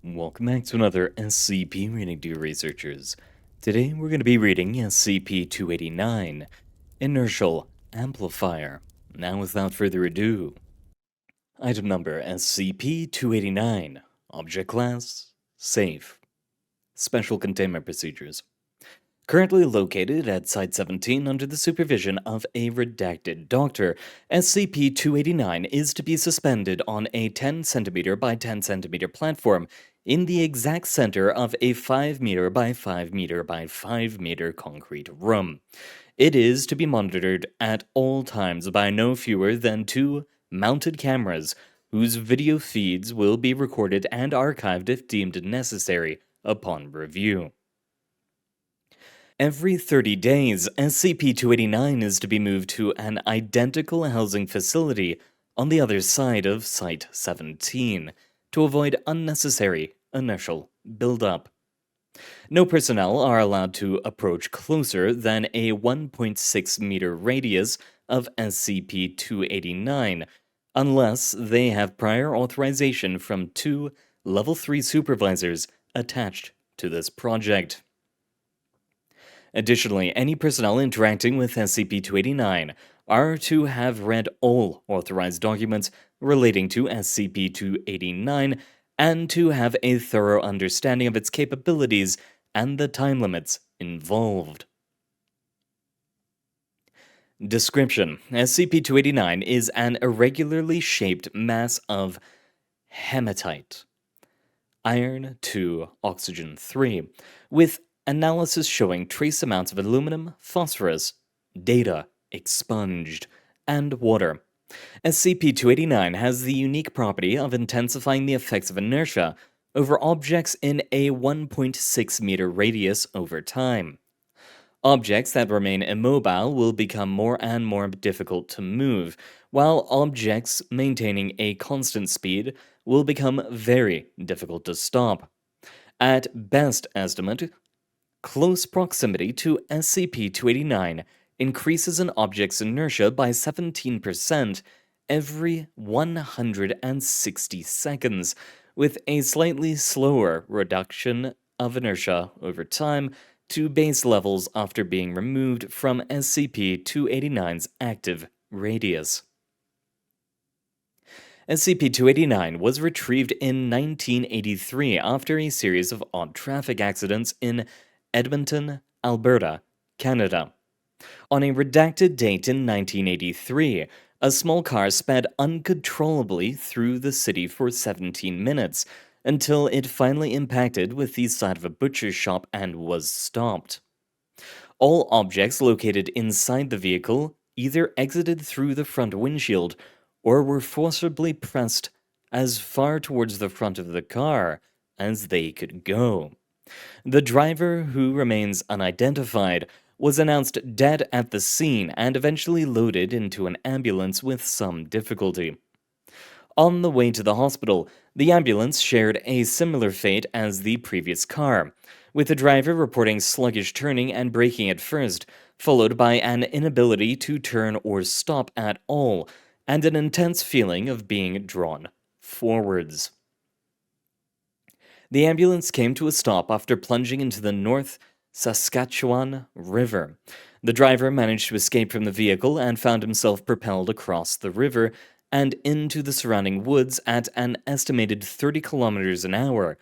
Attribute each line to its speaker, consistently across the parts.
Speaker 1: Welcome back to another SCP reading, dear researchers. Today we're going to be reading SCP-289, Inertial Amplifier. Now without further ado, item number SCP-289, Object Class, Safe. Special Containment Procedures. Currently located at Site-17 under the supervision of a redacted doctor, SCP-289 is to be suspended on a 10 cm by 10 cm platform in the exact center of a 5 m by 5 m by 5 m concrete room. It is to be monitored at all times by no fewer than 2 mounted cameras, whose video feeds will be recorded and archived if deemed necessary upon review. Every 30 days, SCP-289 is to be moved to an identical housing facility on the other side of Site-17 to avoid unnecessary initial buildup. No personnel are allowed to approach closer than a 1.6 meter radius of SCP-289 unless they have prior authorization from 2 Level 3 supervisors attached to this project. Additionally, any personnel interacting with SCP-289 are to have read all authorized documents relating to SCP-289 and to have a thorough understanding of its capabilities and the time limits involved. Description: SCP-289 is an irregularly shaped mass of hematite, iron 2, oxygen 3, with analysis showing trace amounts of aluminum, phosphorus, data expunged, and water. SCP-289 has the unique property of intensifying the effects of inertia over objects in a 1.6 meter radius over time. Objects that remain immobile will become more and more difficult to move, while objects maintaining a constant speed will become very difficult to stop. At best estimate, close proximity to SCP-289 increases an object's inertia by 17% every 160 seconds, with a slightly slower reduction of inertia over time to base levels after being removed from SCP-289's active radius. SCP-289 was retrieved in 1983 after a series of odd traffic accidents in Edmonton, Alberta, Canada. On a redacted date in 1983, a small car sped uncontrollably through the city for 17 minutes until it finally impacted with the side of a butcher's shop and was stopped. All objects located inside the vehicle either exited through the front windshield or were forcibly pressed as far towards the front of the car as they could go. The driver, who remains unidentified, was announced dead at the scene and eventually loaded into an ambulance with some difficulty. On the way to the hospital, the ambulance shared a similar fate as the previous car, with the driver reporting sluggish turning and braking at first, followed by an inability to turn or stop at all, and an intense feeling of being drawn forwards. The ambulance came to a stop after plunging into the North Saskatchewan River. The driver managed to escape from the vehicle and found himself propelled across the river and into the surrounding woods at an estimated 30 kilometers an hour,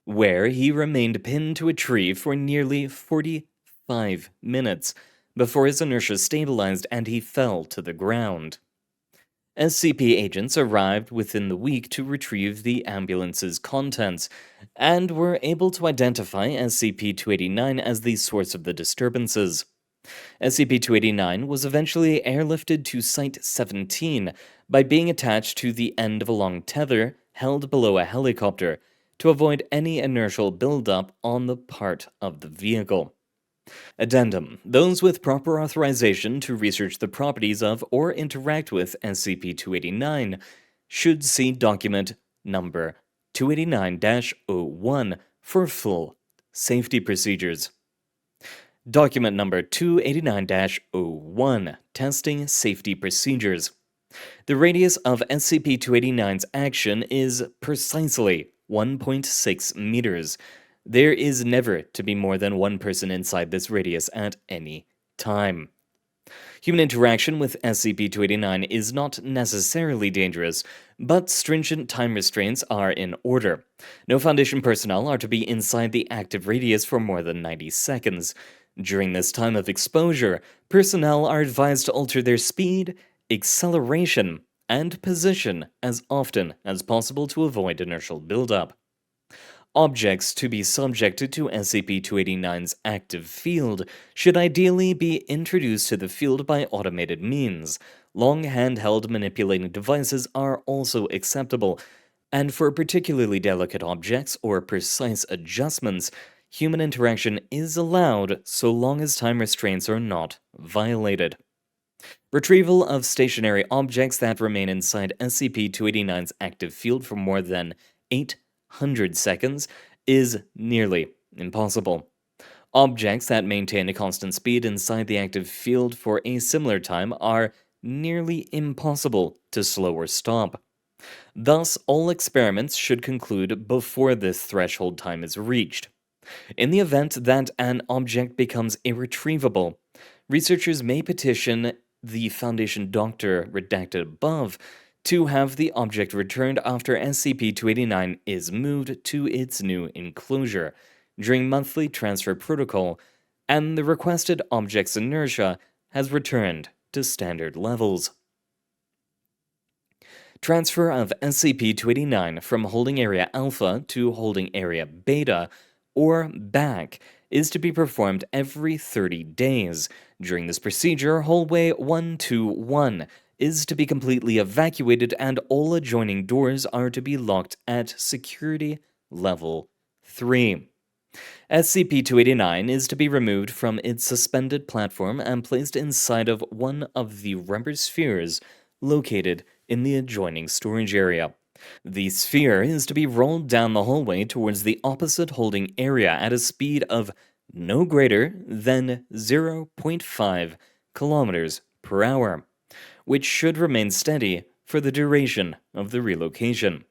Speaker 1: where he remained pinned to a tree for nearly 45 minutes before his inertia stabilized and he fell to the ground. SCP agents arrived within the week to retrieve the ambulance's contents, and were able to identify SCP-289 as the source of the disturbances. SCP-289 was eventually airlifted to Site-17 by being attached to the end of a long tether held below a helicopter to avoid any inertial buildup on the part of the vehicle. Addendum: those with proper authorization to research the properties of or interact with SCP-289 should see document number 289-01 for full safety procedures. Document number 289-01 Testing Safety Procedures. The radius of SCP-289's action is precisely 1.6 meters. There is never to be more than one person inside this radius at any time. Human interaction with SCP-289 is not necessarily dangerous, but stringent time restraints are in order. No Foundation personnel are to be inside the active radius for more than 90 seconds. During this time of exposure, personnel are advised to alter their speed, acceleration, and position as often as possible to avoid inertial buildup. Objects to be subjected to SCP-289's active field should ideally be introduced to the field by automated means. Long handheld manipulating devices are also acceptable, and for particularly delicate objects or precise adjustments, human interaction is allowed so long as time restraints are not violated. Retrieval of stationary objects that remain inside SCP-289's active field for more than 800 seconds is nearly impossible. Objects that maintain a constant speed inside the active field for a similar time are nearly impossible to slow or stop. Thus, all experiments should conclude before this threshold time is reached. In the event that an object becomes irretrievable, researchers may petition the Foundation Doctor redacted above to have the object returned after SCP-289 is moved to its new enclosure during monthly transfer protocol, and the requested object's inertia has returned to standard levels. Transfer of SCP-289 from Holding Area Alpha to Holding Area Beta, or back, is to be performed every 30 days. During this procedure, Hallway 121 is to be completely evacuated and all adjoining doors are to be locked at Security Level 3. SCP-289 is to be removed from its suspended platform and placed inside of one of the rubber spheres located in the adjoining storage area. The sphere is to be rolled down the hallway towards the opposite holding area at a speed of no greater than 0.5 kilometers per hour, which should remain steady for the duration of the relocation.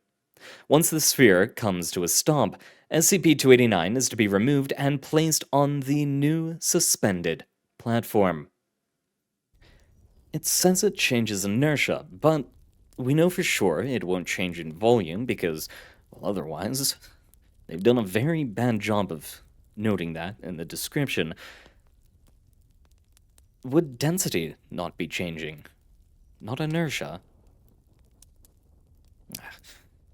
Speaker 1: Once the sphere comes to a stop, SCP-289 is to be removed and placed on the new suspended platform. It says it changes inertia, but we know for sure it won't change in volume because, well, otherwise, they've done a very bad job of noting that in the description. Would density not be changing? Not inertia?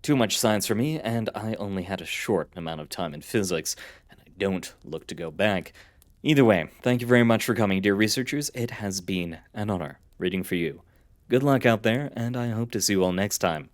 Speaker 1: Too much science for me, and I only had a short amount of time in physics, and I don't look to go back. Either way, thank you very much for coming, dear researchers. It has been an honor reading for you. Good luck out there, and I hope to see you all next time.